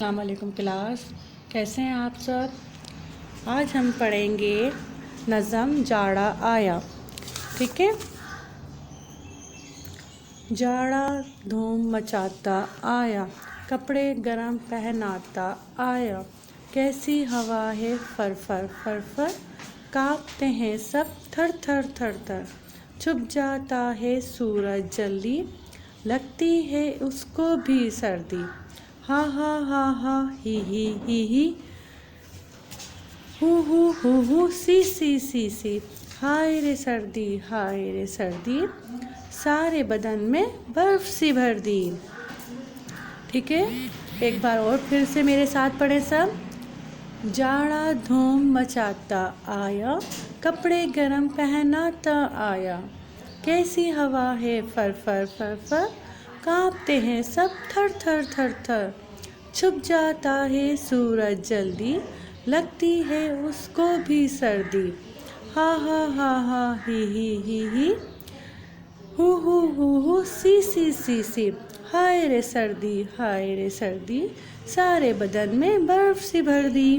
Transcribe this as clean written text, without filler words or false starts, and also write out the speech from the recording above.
अस्सलाम वालेकुम क्लास, कैसे हैं आप सब। आज हम पढ़ेंगे नज़म जाड़ा आया। ठीक है। जाड़ा धूम मचाता आया, कपड़े गरम पहनाता आया। कैसी हवा है फर फर फर फर, कांपते हैं सब थर थर थर थर। छुप जाता है सूरज जल्दी, लगती है उसको भी सर्दी। हा हा हा हा ही हु सी हाय रे सर्दी, सारे बदन में बर्फ सी भर दी। ठीक है। एक बार और फिर से मेरे साथ पढ़े सब। जाड़ा धूम मचाता आया, कपड़े गरम पहनाता आया। कैसी हवा है फर फर फर फर, कांपते हैं सब थर थर थर थर। छुप जाता है सूरज जल्दी, लगती है उसको भी सर्दी। हा ही हु सी हाय रे सर्दी, सारे बदन में बर्फ सी भर दी।